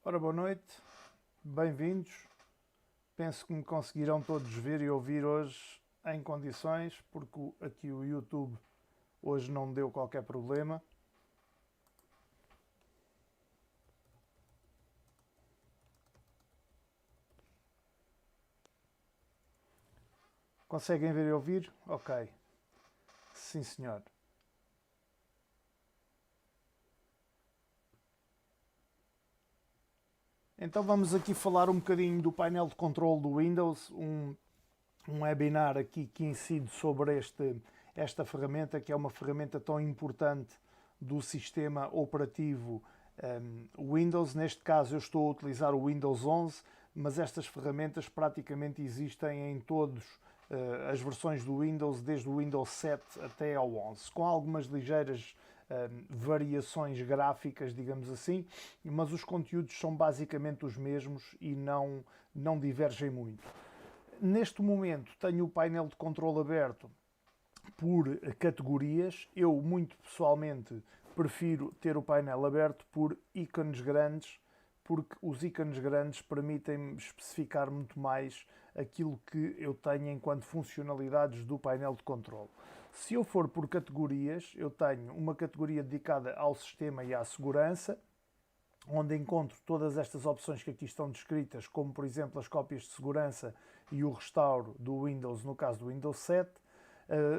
Ora, boa noite, bem-vindos. Penso que me conseguirão todos ver e ouvir hoje em condições, porque aqui o YouTube hoje não deu qualquer problema. Conseguem ver e ouvir? Ok. Sim, senhor. Então vamos aqui falar um bocadinho do painel de controle do Windows, um webinar aqui que incide sobre esta ferramenta, que é uma ferramenta tão importante do sistema operativo Windows. Neste caso eu estou a utilizar o Windows 11, mas estas ferramentas praticamente existem em todas as versões do Windows, desde o Windows 7 até ao 11, com algumas ligeiras variações gráficas, digamos assim, mas os conteúdos são basicamente os mesmos e não divergem muito. Neste momento tenho o painel de controle aberto por categorias. Eu, muito pessoalmente, prefiro ter o painel aberto por ícones grandes, porque os ícones grandes permitem-me especificar muito mais aquilo que eu tenho enquanto funcionalidades do painel de controle. Se eu for por categorias, eu tenho uma categoria dedicada ao sistema e à segurança, onde encontro todas estas opções que aqui estão descritas, como por exemplo as cópias de segurança e o restauro do Windows, no caso do Windows 7,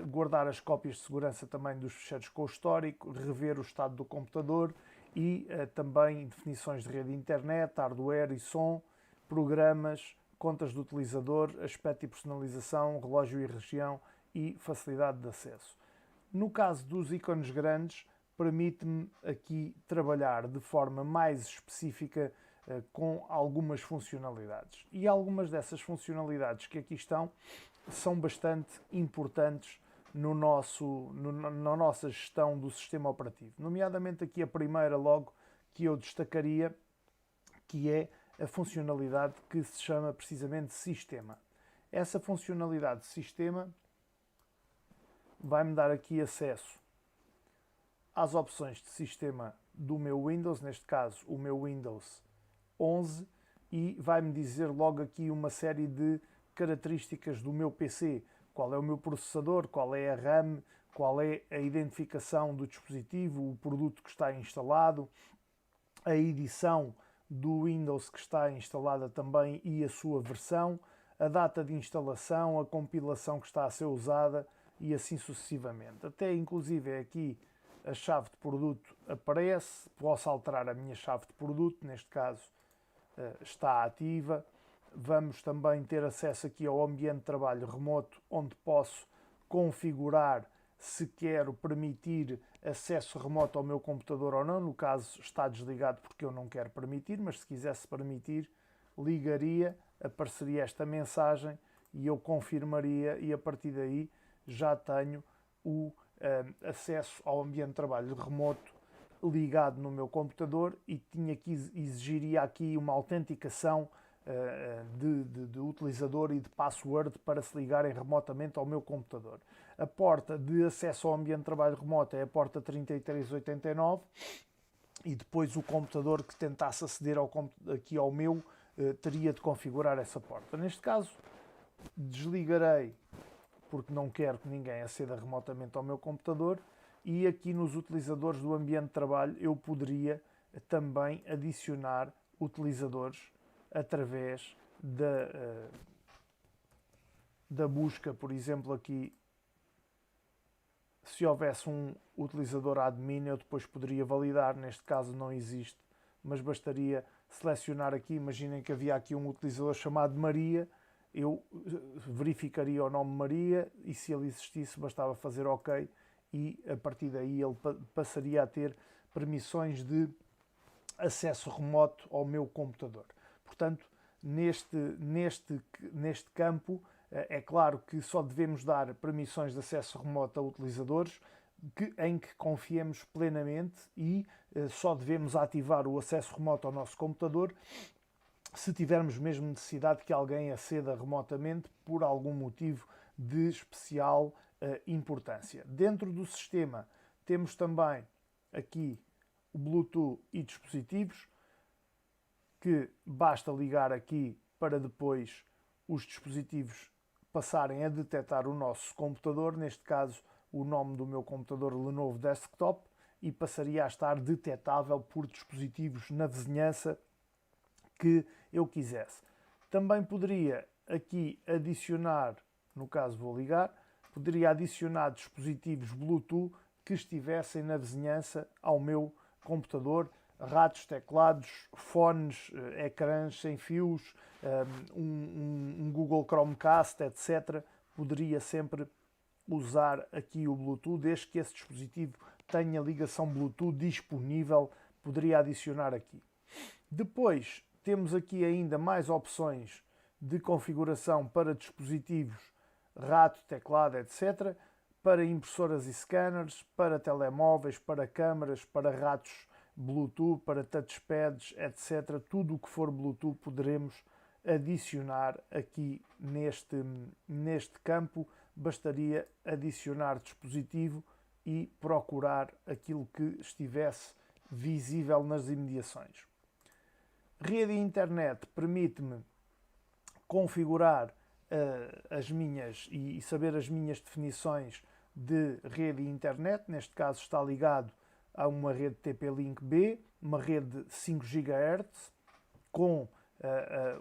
guardar as cópias de segurança também dos ficheiros com o histórico, rever o estado do computador e também definições de rede internet, hardware e som, programas, contas do utilizador, aspecto e personalização, relógio e região e facilidade de acesso. No caso dos ícones grandes, permite-me aqui trabalhar de forma mais específica com algumas funcionalidades. E algumas dessas funcionalidades que aqui estão são bastante importantes na nossa gestão do sistema operativo. Nomeadamente aqui a primeira logo que eu destacaria, que é a funcionalidade que se chama precisamente Sistema. Essa funcionalidade de Sistema vai-me dar aqui acesso às opções de sistema do meu Windows, neste caso o meu Windows 11, e vai-me dizer logo aqui uma série de características do meu PC, qual é o meu processador, qual é a RAM, qual é a identificação do dispositivo, o produto que está instalado, a edição do Windows que está instalada também e a sua versão, a data de instalação, a compilação que está a ser usada e assim sucessivamente. Até inclusive aqui a chave de produto aparece, posso alterar a minha chave de produto, neste caso está ativa. Vamos também ter acesso aqui ao ambiente de trabalho remoto, onde posso configurar se quero permitir acesso remoto ao meu computador ou não. No caso está desligado porque eu não quero permitir, mas se quisesse permitir, ligaria, apareceria esta mensagem e eu confirmaria, e a partir daí já tenho o acesso ao ambiente de trabalho remoto ligado no meu computador, e exigiria aqui uma autenticação de utilizador e de password para se ligarem remotamente ao meu computador. A porta de acesso ao ambiente de trabalho remoto é a porta 3389, e depois o computador que tentasse aceder aqui ao meu teria de configurar essa porta. Neste caso, desligarei porque não quero que ninguém aceda remotamente ao meu computador, e aqui nos utilizadores do ambiente de trabalho eu poderia também adicionar utilizadores através da busca. Por exemplo, aqui, se houvesse um utilizador admin, eu depois poderia validar. Neste caso não existe, mas bastaria selecionar aqui. Imaginem que havia aqui um utilizador chamado Maria, eu verificaria o nome Maria, e se ele existisse bastava fazer OK, e a partir daí ele passaria a ter permissões de acesso remoto ao meu computador. Portanto, neste campo, é claro que só devemos dar permissões de acesso remoto a utilizadores em que confiemos plenamente, e só devemos ativar o acesso remoto ao nosso computador se tivermos mesmo necessidade que alguém aceda remotamente por algum motivo de especial importância. Dentro do sistema temos também aqui o Bluetooth e dispositivos. que basta ligar aqui para depois os dispositivos passarem a detectar o nosso computador, neste caso o nome do meu computador Lenovo Desktop, e passaria a estar detectável por dispositivos na vizinhança que eu quisesse. Também poderia aqui adicionar, no caso vou ligar, poderia adicionar dispositivos Bluetooth que estivessem na vizinhança ao meu computador, ratos, teclados, fones, ecrãs sem fios, um Google Chromecast, etc. Poderia sempre usar aqui o Bluetooth, desde que esse dispositivo tenha ligação Bluetooth disponível, poderia adicionar aqui. Depois temos aqui ainda mais opções de configuração para dispositivos rato, teclado, etc. Para impressoras e scanners, para telemóveis, para câmaras, para ratos Bluetooth, para touchpads, etc. Tudo o que for Bluetooth poderemos adicionar aqui neste campo. Bastaria adicionar dispositivo e procurar aquilo que estivesse visível nas imediações. Rede e internet permite-me configurar as minhas e saber as minhas definições de rede e internet. Neste caso está ligado a uma rede TP-Link B, uma rede de 5 GHz, com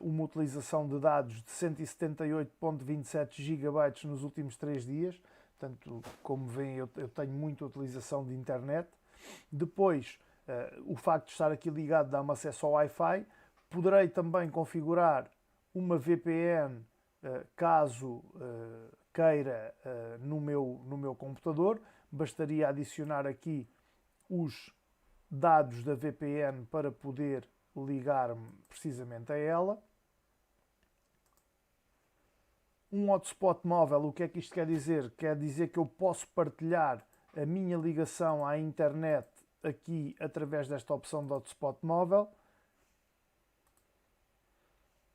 uma utilização de dados de 178.27 GB nos últimos 3 dias. Portanto, como veem, eu tenho muita utilização de internet. Depois, o facto de estar aqui ligado dá-me acesso ao Wi-Fi. Poderei também configurar uma VPN caso queira no meu computador. Bastaria adicionar aqui os dados da VPN para poder ligar-me precisamente a ela. Um hotspot móvel, o que é que isto quer dizer? Quer dizer que eu posso partilhar a minha ligação à internet aqui através desta opção de hotspot móvel.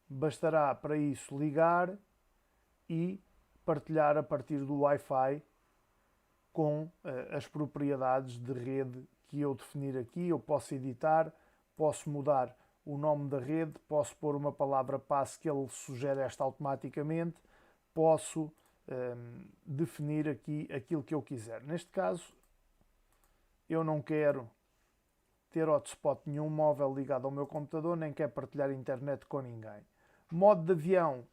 Bastará para isso ligar e partilhar a partir do Wi-Fi com as propriedades de rede que eu definir aqui. Eu posso editar, posso mudar o nome da rede, posso pôr uma palavra-passe que ele sugere esta automaticamente, posso definir aqui aquilo que eu quiser. Neste caso, eu não quero ter hotspot nenhum móvel ligado ao meu computador, nem quero partilhar internet com ninguém. Modo de avião,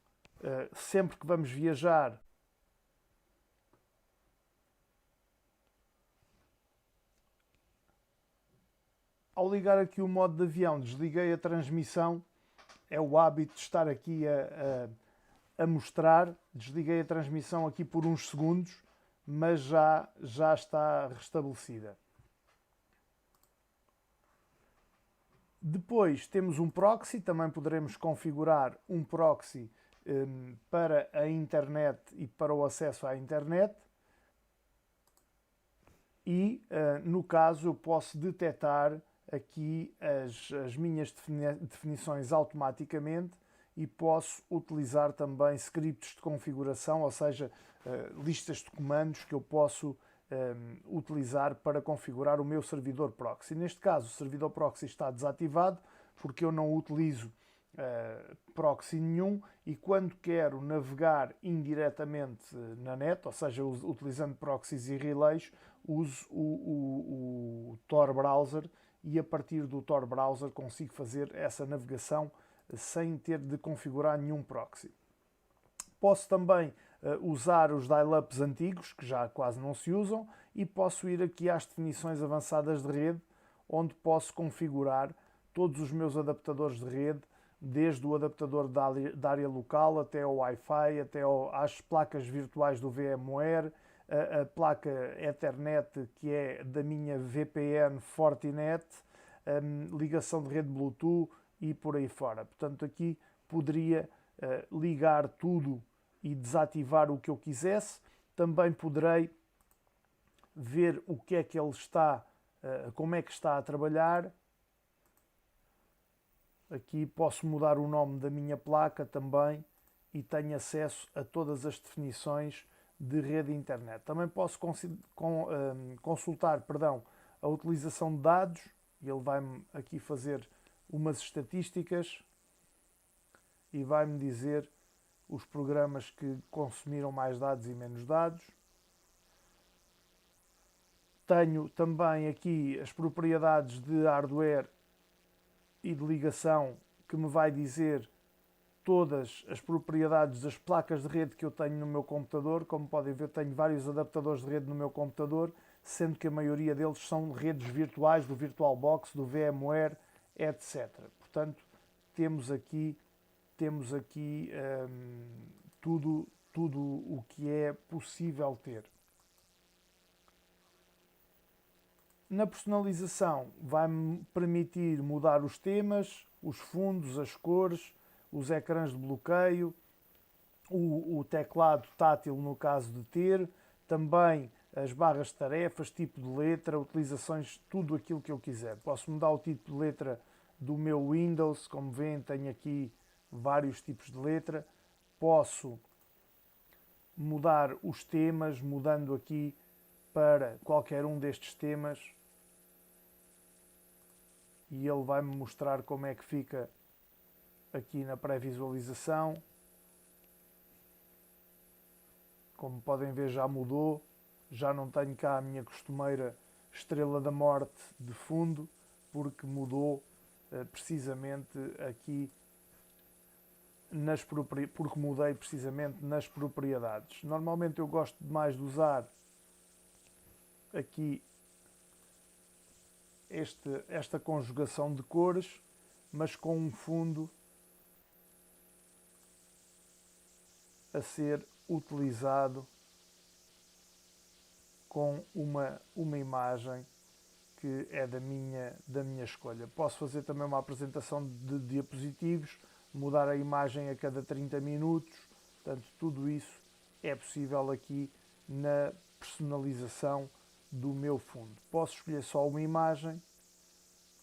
sempre que vamos viajar, ao ligar aqui o modo de avião, desliguei a transmissão. É o hábito de estar aqui a mostrar. Desliguei a transmissão aqui por uns segundos, mas já está restabelecida. Depois temos um proxy, também poderemos configurar um proxy para a internet e para o acesso à internet. E, no caso, eu posso detectar aqui as minhas definições automaticamente e posso utilizar também scripts de configuração, ou seja, listas de comandos que eu posso utilizar para configurar o meu servidor proxy. Neste caso, o servidor proxy está desativado porque eu não utilizo proxy nenhum, e quando quero navegar indiretamente na net, ou seja, utilizando proxies e relays, uso o Tor Browser, e a partir do Tor Browser consigo fazer essa navegação sem ter de configurar nenhum proxy. Posso também usar os dial-ups antigos, que já quase não se usam, e posso ir aqui às definições avançadas de rede, onde posso configurar todos os meus adaptadores de rede, desde o adaptador da área local até ao Wi-Fi, até às placas virtuais do VMware, a placa Ethernet, que é da minha VPN Fortinet, ligação de rede Bluetooth e por aí fora. Portanto, aqui poderia ligar tudo e desativar o que eu quisesse. Também poderei ver o que é que ele está, como é que está a trabalhar. Aqui posso mudar o nome da minha placa também e tenho acesso a todas as definições de rede e internet. Também posso consultar a utilização de dados, e ele vai-me aqui fazer umas estatísticas e vai-me dizer os programas que consumiram mais dados e menos dados. Tenho também aqui as propriedades de hardware e de ligação, que me vai dizer todas as propriedades das placas de rede que eu tenho no meu computador. Como podem ver, tenho vários adaptadores de rede no meu computador, sendo que a maioria deles são redes virtuais, do VirtualBox, do VMware, etc. Portanto, temos aqui tudo o que é possível ter. Na personalização, vai-me permitir mudar os temas, os fundos, as cores, os ecrãs de bloqueio, o teclado tátil no caso de ter, também as barras de tarefas, tipo de letra, utilizações, tudo aquilo que eu quiser. Posso mudar o tipo de letra do meu Windows, como veem, tenho aqui vários tipos de letra. Posso mudar os temas, mudando aqui para qualquer um destes temas, e ele vai-me mostrar como é que fica aqui na pré-visualização. Como podem ver, já mudou, já não tenho cá a minha costumeira Estrela da Morte de fundo, porque mudou precisamente aqui porque mudei precisamente nas propriedades. Normalmente eu gosto mais de usar aqui esta conjugação de cores, mas com um fundo a ser utilizado com uma imagem que é da minha escolha. Posso fazer também uma apresentação de diapositivos, mudar a imagem a cada 30 minutos, portanto tudo isso é possível aqui na personalização do meu fundo. Posso escolher só uma imagem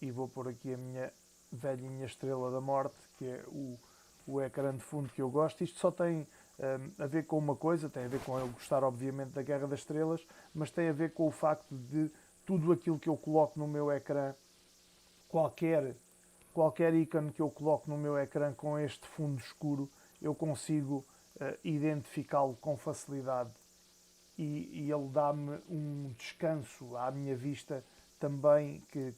e vou pôr aqui a minha velhinha Estrela da Morte, que é o ecrã de fundo que eu gosto. Isto só tem a ver com uma coisa, tem a ver com eu gostar obviamente da Guerra das Estrelas, mas tem a ver com o facto de tudo aquilo que eu coloco no meu ecrã, qualquer ícone que eu coloco no meu ecrã com este fundo escuro, eu consigo identificá-lo com facilidade e ele dá-me um descanso à minha vista também que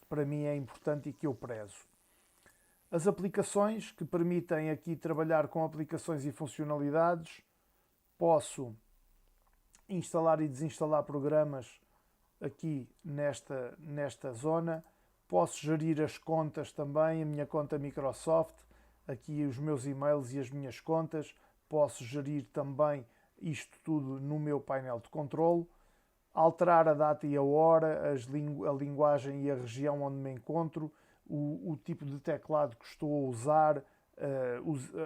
para mim é importante e que eu prezo. As aplicações que permitem aqui trabalhar com aplicações e funcionalidades, posso instalar e desinstalar programas aqui nesta zona, posso gerir as contas também, a minha conta Microsoft, aqui os meus e-mails e as minhas contas, posso gerir também isto tudo no meu painel de controle, alterar a data e a hora, a linguagem e a região onde me encontro, o tipo de teclado que estou a usar,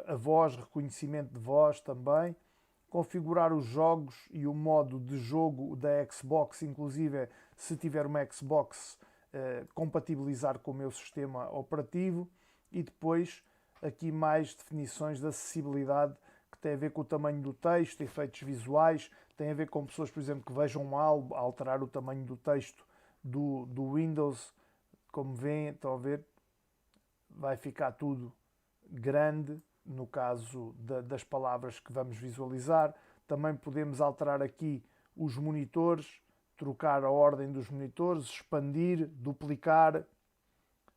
a voz, reconhecimento de voz também, configurar os jogos e o modo de jogo da Xbox, inclusive se tiver uma Xbox, compatibilizar com o meu sistema operativo, e depois aqui mais definições de acessibilidade que tem a ver com o tamanho do texto, efeitos visuais, tem a ver com pessoas, por exemplo, que vejam mal, alterar o tamanho do texto do Windows. Como veem, estão a ver, vai ficar tudo grande no caso das palavras que vamos visualizar. Também podemos alterar aqui os monitores, trocar a ordem dos monitores, expandir, duplicar,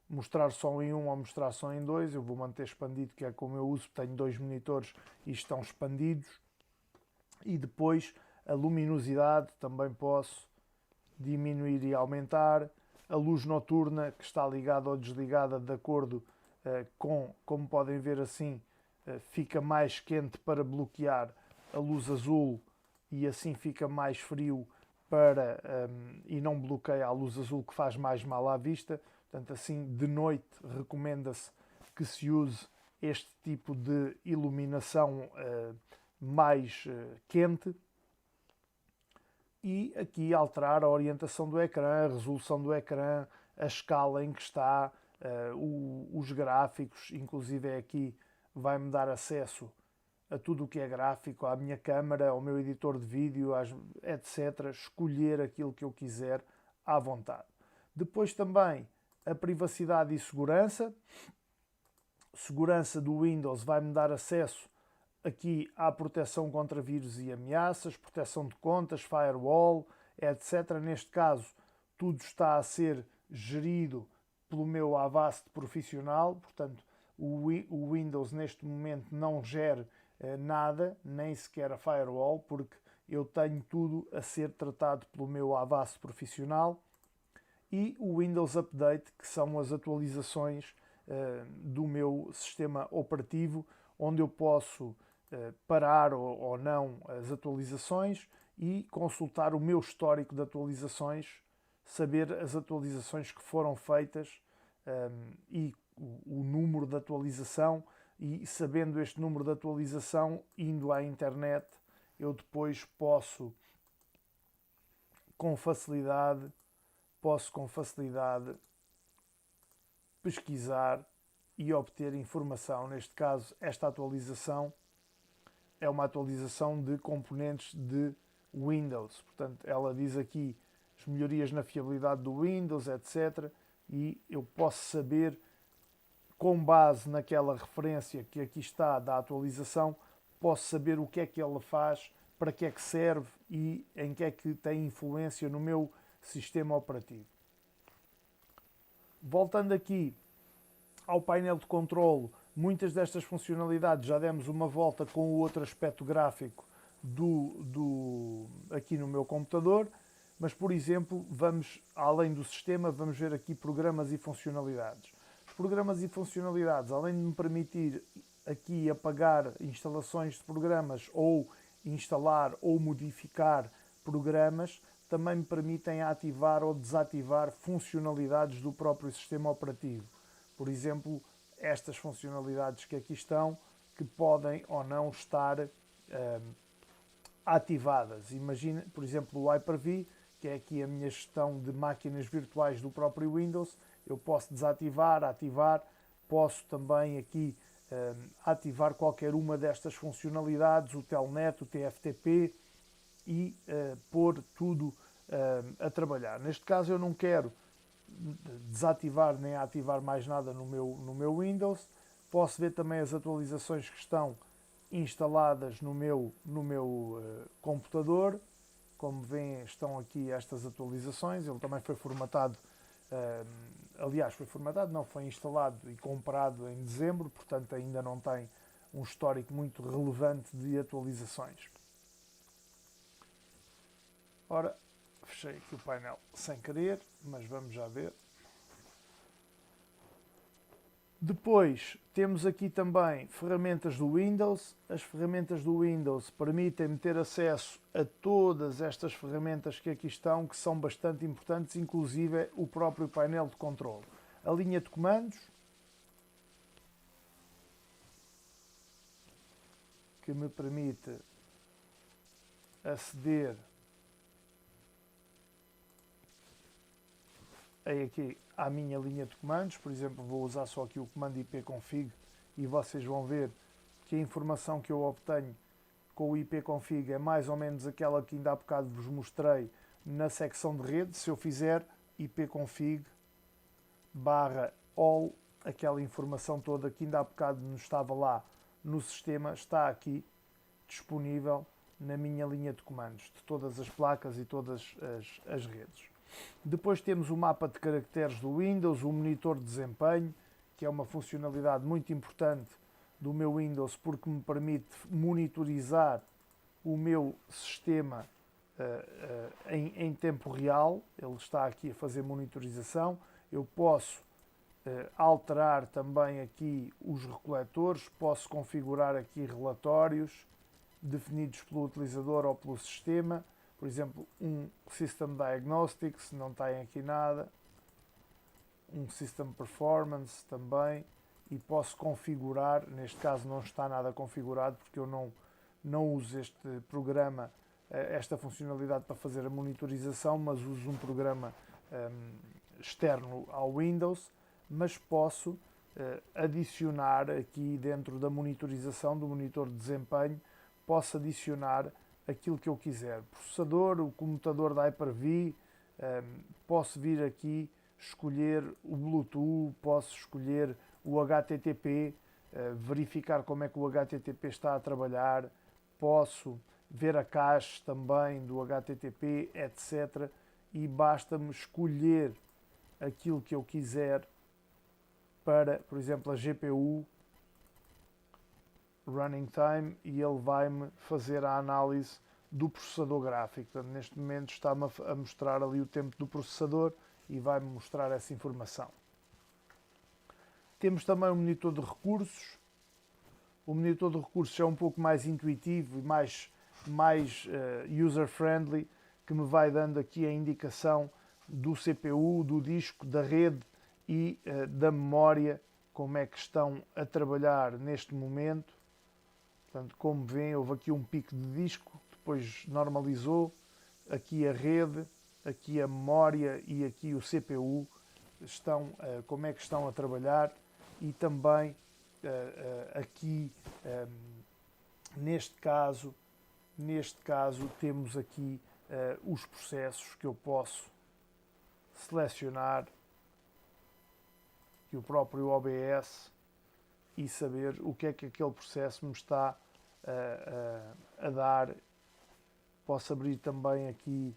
mostrar só em um ou mostrar só em dois. Eu vou manter expandido, que é como eu uso, tenho dois monitores e estão expandidos. E depois a luminosidade também posso diminuir e aumentar. A luz noturna, que está ligada ou desligada de acordo com, como podem ver assim, fica mais quente para bloquear a luz azul e assim fica mais frio e não bloqueia a luz azul, que faz mais mal à vista. Portanto, assim, de noite recomenda-se que se use este tipo de iluminação mais quente. E aqui alterar a orientação do ecrã, a resolução do ecrã, a escala em que está, os gráficos, inclusive aqui vai-me dar acesso a tudo o que é gráfico, à minha câmara, ao meu editor de vídeo, etc. Escolher aquilo que eu quiser à vontade. Depois também a privacidade e segurança. Segurança do Windows vai-me dar acesso aqui à proteção contra vírus e ameaças, proteção de contas, firewall, etc. Neste caso, tudo está a ser gerido pelo meu Avast profissional, portanto, o Windows neste momento não gera nada, nem sequer a firewall, porque eu tenho tudo a ser tratado pelo meu Avast profissional. E o Windows Update, que são as atualizações do meu sistema operativo, onde eu posso parar ou não as atualizações e consultar o meu histórico de atualizações, saber as atualizações que foram feitas e o número de atualização, e sabendo este número de atualização, indo à internet, eu depois posso com facilidade pesquisar e obter informação. Neste caso, esta atualização é uma atualização de componentes de Windows. Portanto, ela diz aqui as melhorias na fiabilidade do Windows, etc. E eu posso saber, com base naquela referência que aqui está da atualização, posso saber o que é que ela faz, para que é que serve e em que é que tem influência no meu sistema operativo. Voltando aqui ao painel de controlo, muitas destas funcionalidades já demos uma volta com o outro aspecto gráfico aqui no meu computador, mas, por exemplo, vamos, além do sistema, vamos ver aqui programas e funcionalidades. Os programas e funcionalidades, além de me permitir aqui apagar instalações de programas ou instalar ou modificar programas, também me permitem ativar ou desativar funcionalidades do próprio sistema operativo. Por exemplo, estas funcionalidades que aqui estão, que podem ou não estar ativadas. Imagina, por exemplo, o Hyper-V, que é aqui a minha gestão de máquinas virtuais do próprio Windows. Eu posso desativar, ativar, posso também aqui ativar qualquer uma destas funcionalidades, o Telnet, o TFTP, e pôr tudo a trabalhar. Neste caso eu não quero desativar nem ativar mais nada no meu Windows. Posso ver também as atualizações que estão instaladas no meu computador. Como veem, estão aqui estas atualizações. Ele também foi formatado, aliás, foi instalado e comprado em dezembro, portanto ainda não tem um histórico muito relevante de atualizações. Ora, fechei aqui o painel sem querer, mas vamos já ver. Depois temos aqui também ferramentas do Windows. As ferramentas do Windows permitem-me ter acesso a todas estas ferramentas que aqui estão, que são bastante importantes, inclusive o próprio painel de controle. A linha de comandos, que me permite aceder aqui à minha linha de comandos. Por exemplo, vou usar só aqui o comando ipconfig e vocês vão ver que a informação que eu obtenho com o ipconfig é mais ou menos aquela que ainda há bocado vos mostrei na secção de rede. Se eu fizer ipconfig /all, aquela informação toda que ainda há bocado não estava lá no sistema, está aqui disponível na minha linha de comandos, de todas as placas e todas as redes. Depois temos o mapa de caracteres do Windows, o monitor de desempenho, que é uma funcionalidade muito importante do meu Windows, porque me permite monitorizar o meu sistema em tempo real. Ele está aqui a fazer monitorização. Eu posso alterar também aqui os recoletores, posso configurar aqui relatórios definidos pelo utilizador ou pelo sistema. Por exemplo, um System Diagnostics, não tem aqui nada. Um System Performance também. E posso configurar, neste caso não está nada configurado, porque eu não uso este programa, esta funcionalidade para fazer a monitorização, mas uso um programa externo ao Windows. Mas posso adicionar aqui dentro da monitorização, do monitor de desempenho, posso adicionar aquilo que eu quiser. Processador, o comutador da Hyper-V, posso vir aqui escolher o Bluetooth, posso escolher o HTTP, verificar como é que o HTTP está a trabalhar, posso ver a cache também do HTTP, etc. E basta-me escolher aquilo que eu quiser para, por exemplo, a GPU, running time, e ele vai-me fazer a análise do processador gráfico. Portanto, neste momento está-me a mostrar ali o tempo do processador e vai-me mostrar essa informação. Temos também o monitor de recursos. O monitor de recursos é um pouco mais intuitivo e mais user-friendly, que me vai dando aqui a indicação do CPU, do disco, da rede e da memória, como é que estão a trabalhar neste momento. Portanto, como veem, houve aqui um pico de disco, depois normalizou, aqui a rede, aqui a memória e aqui o CPU, como é que estão a trabalhar, e também aqui, neste caso temos aqui os processos que eu posso selecionar, que o próprio OBS, e saber o que é que aquele processo me está a dar. Posso abrir também aqui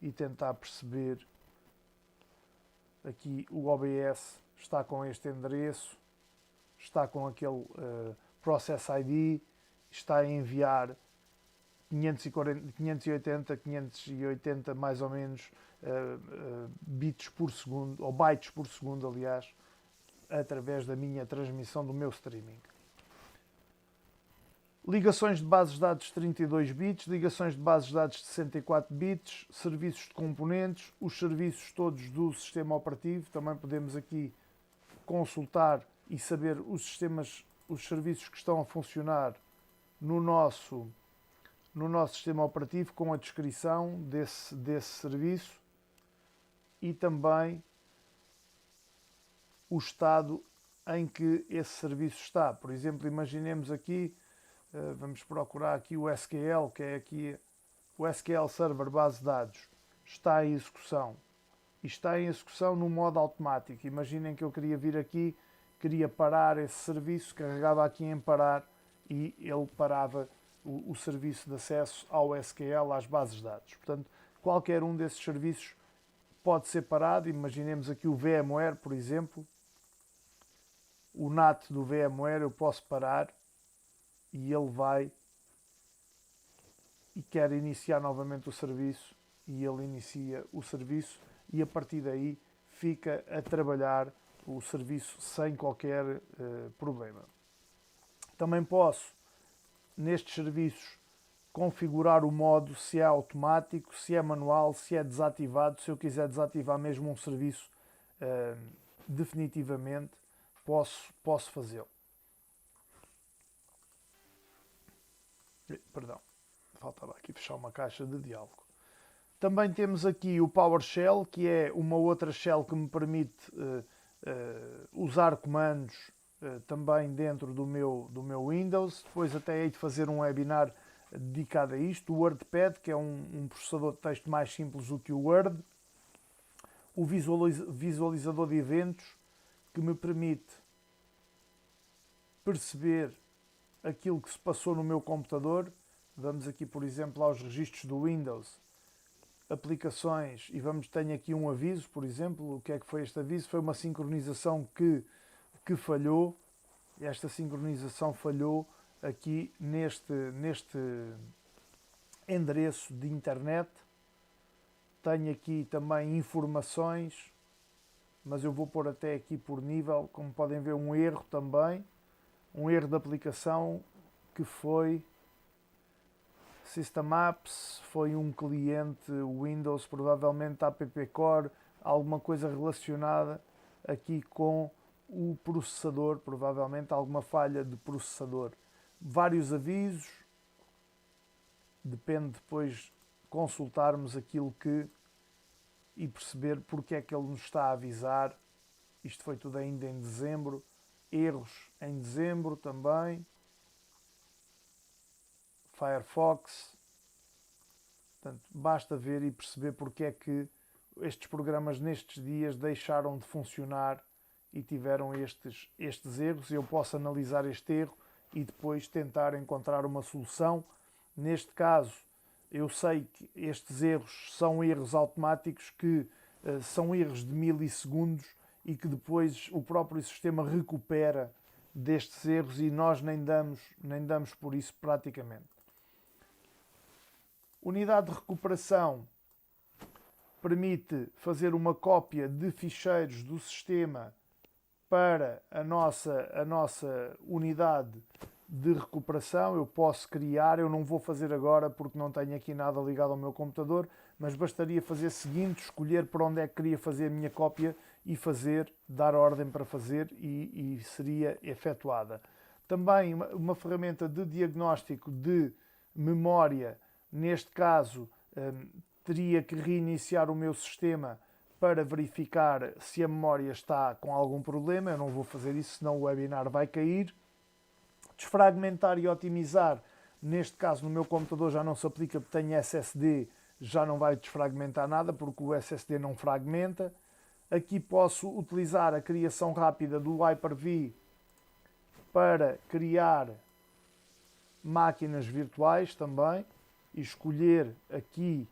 e tentar perceber. Aqui o OBS está com este endereço, está com aquele Process ID, está a enviar 580 mais ou menos bits por segundo, ou bytes por segundo, aliás, através da minha transmissão do meu streaming. Ligações de bases de dados de 32 bits, ligações de bases de dados de 64 bits, serviços de componentes, os serviços todos do sistema operativo. Também podemos aqui consultar e saber os serviços que estão a funcionar no nosso sistema operativo, com a descrição desse serviço, e também o estado em que esse serviço está. Por exemplo, imaginemos aqui, vamos procurar aqui o SQL, que é aqui o SQL Server Base de Dados, está em execução. E está em execução no modo automático. Imaginem que eu queria vir aqui, queria parar esse serviço, carregava aqui em parar e ele parava o serviço de acesso ao SQL, às bases de dados. Portanto, qualquer um desses serviços pode ser parado. Imaginemos aqui o VMware, por exemplo. O NAT do VMware eu posso parar e ele vai e quer iniciar novamente o serviço, e ele inicia o serviço, e a partir daí fica a trabalhar o serviço sem qualquer problema. Também posso, nestes serviços, configurar o modo, se é automático, se é manual, se é desativado. Se eu quiser desativar mesmo um serviço definitivamente, posso fazê-lo. Perdão, faltava aqui fechar uma caixa de diálogo. Também temos aqui o PowerShell, que é uma outra shell que me permite usar comandos também dentro do meu Windows. Depois até hei de fazer um webinar dedicado a isto. O WordPad, que é um processador de texto mais simples do que o Word. O visualizador de eventos, que me permite perceber aquilo que se passou no meu computador. Vamos aqui, por exemplo, aos registros do Windows, aplicações, e tenho aqui um aviso, por exemplo. O que é que foi este aviso? Foi uma sincronização que falhou. Esta sincronização falhou aqui neste endereço de internet. Tenho aqui também informações, mas eu vou pôr até aqui por nível. Como podem ver, um erro também, um erro de aplicação, que foi System Apps, foi um cliente Windows, provavelmente App Core, alguma coisa relacionada aqui com o processador, provavelmente alguma falha de processador. Vários avisos, depende depois consultarmos aquilo e perceber porque é que ele nos está a avisar. Isto foi tudo ainda em dezembro. Erros em dezembro também. Firefox. Portanto, basta ver e perceber porque é que estes programas nestes dias deixaram de funcionar e tiveram estes erros. Eu posso analisar este erro e depois tentar encontrar uma solução. Neste caso, eu sei que estes erros são erros automáticos que são erros de milissegundos e que depois o próprio sistema recupera destes erros e nós nem damos por isso praticamente. Unidade de recuperação permite fazer uma cópia de ficheiros do sistema para a nossa unidade de recuperação. Eu posso criar, eu não vou fazer agora porque não tenho aqui nada ligado ao meu computador, mas bastaria fazer o seguinte, escolher para onde é que queria fazer a minha cópia e dar ordem para fazer e seria efetuada. Também uma ferramenta de diagnóstico de memória, neste caso teria que reiniciar o meu sistema para verificar se a memória está com algum problema. Eu não vou fazer isso, senão o webinar vai cair. Desfragmentar e otimizar, neste caso no meu computador já não se aplica porque tenho SSD, já não vai desfragmentar nada porque o SSD não fragmenta. Aqui posso utilizar a criação rápida do Hyper-V para criar máquinas virtuais também e escolher aqui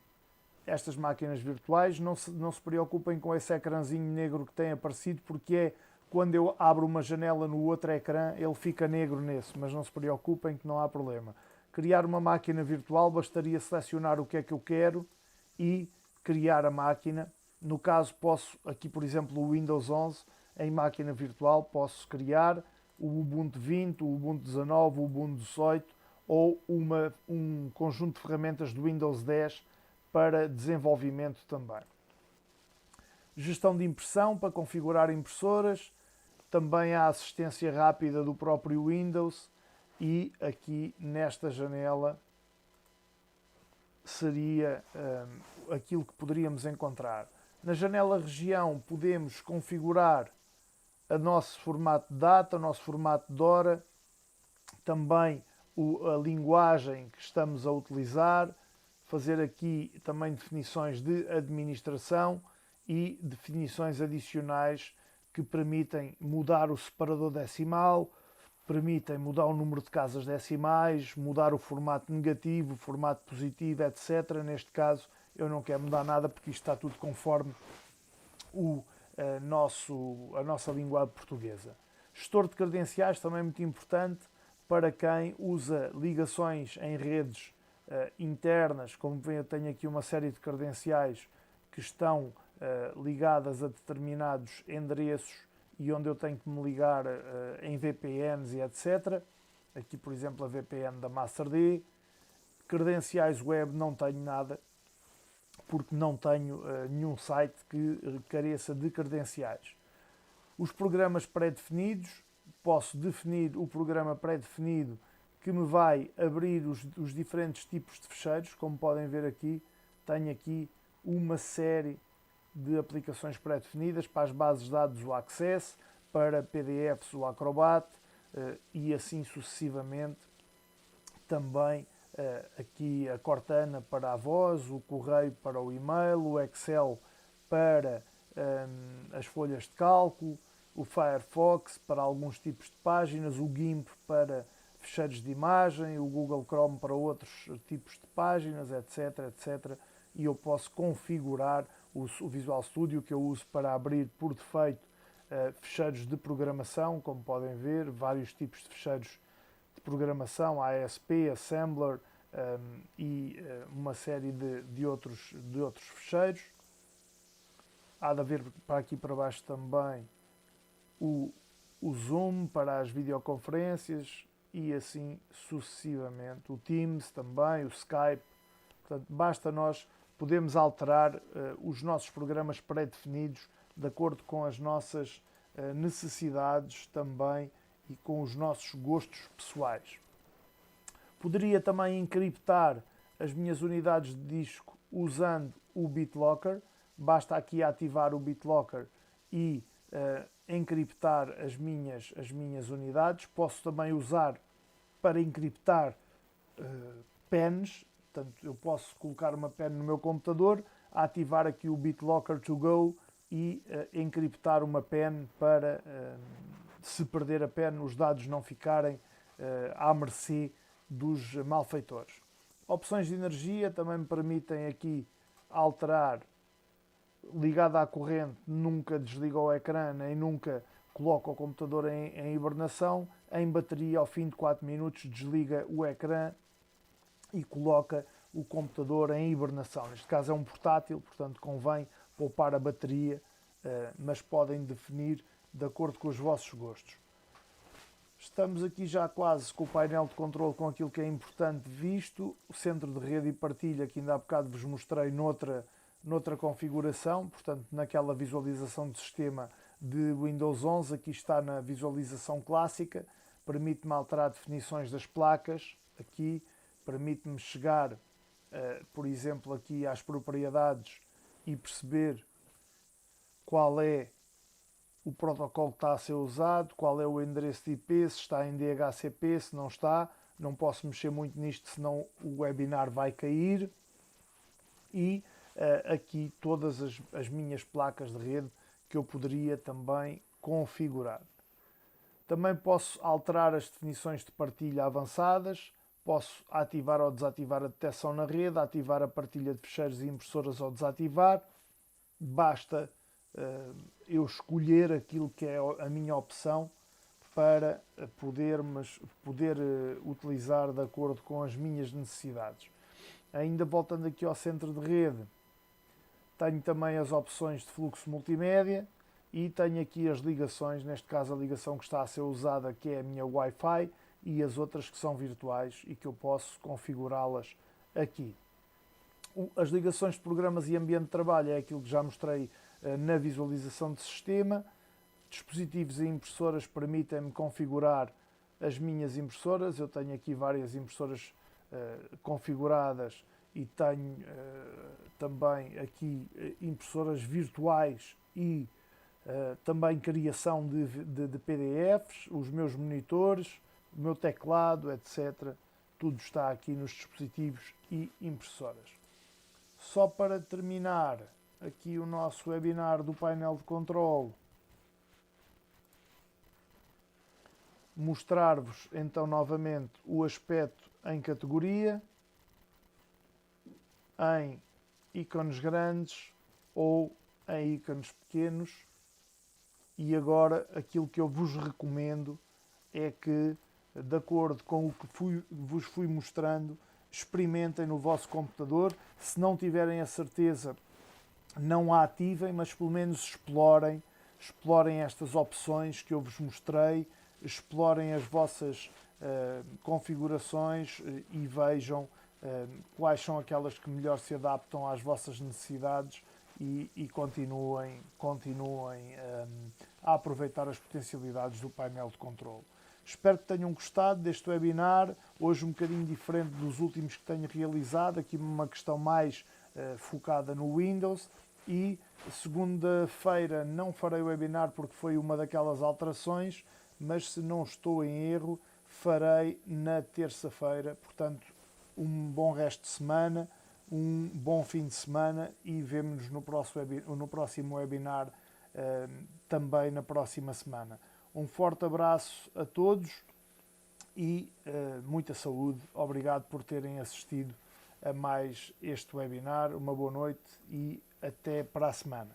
estas máquinas virtuais. Não se preocupem com esse ecrãzinho negro que tem aparecido, porque é quando eu abro uma janela no outro ecrã, ele fica negro nesse, mas não se preocupem que não há problema. Criar uma máquina virtual, bastaria selecionar o que é que eu quero e criar a máquina. No caso, posso, aqui por exemplo, o Windows 11, em máquina virtual, posso criar o Ubuntu 20, o Ubuntu 19, o Ubuntu 18 ou um conjunto de ferramentas do Windows 10 para desenvolvimento também. Gestão de impressão para configurar impressoras. Também há assistência rápida do próprio Windows e aqui nesta janela seria aquilo que poderíamos encontrar. Na janela região podemos configurar o nosso formato de data, o nosso formato de hora, também a linguagem que estamos a utilizar, fazer aqui também definições de administração e definições adicionais que permitem mudar o separador decimal, permitem mudar o número de casas decimais, mudar o formato negativo, o formato positivo, etc. Neste caso eu não quero mudar nada porque isto está tudo conforme a nossa língua portuguesa. Gestor de credenciais também é muito importante para quem usa ligações em redes internas. Como veem, eu tenho aqui uma série de credenciais que estão ligadas a determinados endereços e onde eu tenho que me ligar em VPNs e etc. Aqui, por exemplo, a VPN da MasterD. Credenciais web não tenho nada, porque não tenho nenhum site que careça de credenciais. Os programas pré-definidos, posso definir o programa pré-definido que me vai abrir os diferentes tipos de fecheiros. Como podem ver aqui, tenho aqui uma série de aplicações pré-definidas para as bases de dados, o Access, para PDFs, o Acrobat e assim sucessivamente. Também aqui a Cortana para a voz, o Correio para o e-mail, o Excel para as folhas de cálculo, o Firefox para alguns tipos de páginas, o GIMP para fecheiros de imagem, o Google Chrome para outros tipos de páginas, etc, etc. E eu posso configurar o Visual Studio, que eu uso para abrir por defeito fecheiros de programação, como podem ver, vários tipos de fecheiros de programação, ASP, Assembler e uma série de outros fecheiros. Há de haver para aqui para baixo também o Zoom para as videoconferências e assim sucessivamente. O Teams também, o Skype. Portanto, basta nós podemos alterar os nossos programas pré-definidos de acordo com as nossas necessidades também e com os nossos gostos pessoais. Poderia também encriptar as minhas unidades de disco usando o BitLocker. Basta aqui ativar o BitLocker e encriptar as minhas unidades. Posso também usar para encriptar pens. Portanto, eu posso colocar uma pen no meu computador, ativar aqui o BitLocker to Go e encriptar uma PEN para, se perder a PEN, os dados não ficarem à mercê dos malfeitores. Opções de energia também me permitem aqui alterar, ligado à corrente, nunca desliga o ecrã, nem nunca coloca o computador em hibernação. Em bateria, ao fim de 4 minutos, desliga o ecrã e coloca o computador em hibernação. Neste caso é um portátil, portanto convém poupar a bateria, mas podem definir de acordo com os vossos gostos. Estamos aqui já quase com o painel de controle, com aquilo que é importante visto. O centro de rede e partilha, que ainda há bocado vos mostrei noutra configuração, portanto naquela visualização de sistema de Windows 11, aqui está na visualização clássica, permite-me alterar definições das placas, aqui permite-me chegar, por exemplo, aqui às propriedades e perceber qual é o protocolo que está a ser usado, qual é o endereço de IP, se está em DHCP, se não está. Não posso mexer muito nisto, senão o webinar vai cair. E aqui todas as minhas placas de rede que eu poderia também configurar. Também posso alterar as definições de partilha avançadas, posso ativar ou desativar a detecção na rede, ativar a partilha de ficheiros e impressoras ou desativar. Basta eu escolher aquilo que é a minha opção para poder utilizar de acordo com as minhas necessidades. Ainda voltando aqui ao centro de rede, tenho também as opções de fluxo multimédia e tenho aqui as ligações, neste caso a ligação que está a ser usada, que é a minha Wi-Fi, e as outras que são virtuais e que eu posso configurá-las aqui. As ligações de programas e ambiente de trabalho é aquilo que já mostrei na visualização de sistema. Dispositivos e impressoras permitem-me configurar as minhas impressoras. Eu tenho aqui várias impressoras configuradas e tenho também aqui impressoras virtuais e também criação de PDFs, os meus monitores, o meu teclado, etc. Tudo está aqui nos dispositivos e impressoras. Só para terminar aqui o nosso webinar do painel de controle, mostrar-vos então novamente o aspecto em categoria, em ícones grandes ou em ícones pequenos. E agora aquilo que eu vos recomendo é que, de acordo com o que vos fui mostrando, experimentem no vosso computador. Se não tiverem a certeza, não a ativem, mas pelo menos explorem estas opções que eu vos mostrei, explorem as vossas configurações e vejam quais são aquelas que melhor se adaptam às vossas necessidades e continuem a aproveitar as potencialidades do painel de controle. Espero que tenham gostado deste webinar, hoje um bocadinho diferente dos últimos que tenho realizado, aqui uma questão mais focada no Windows, e segunda-feira não farei webinar porque foi uma daquelas alterações, mas se não estou em erro, farei na terça-feira. Portanto, um bom resto de semana, um bom fim de semana e vemo-nos no próximo webinar também na próxima semana. Um forte abraço a todos e muita saúde. Obrigado por terem assistido a mais este webinar. Uma boa noite e até para a semana.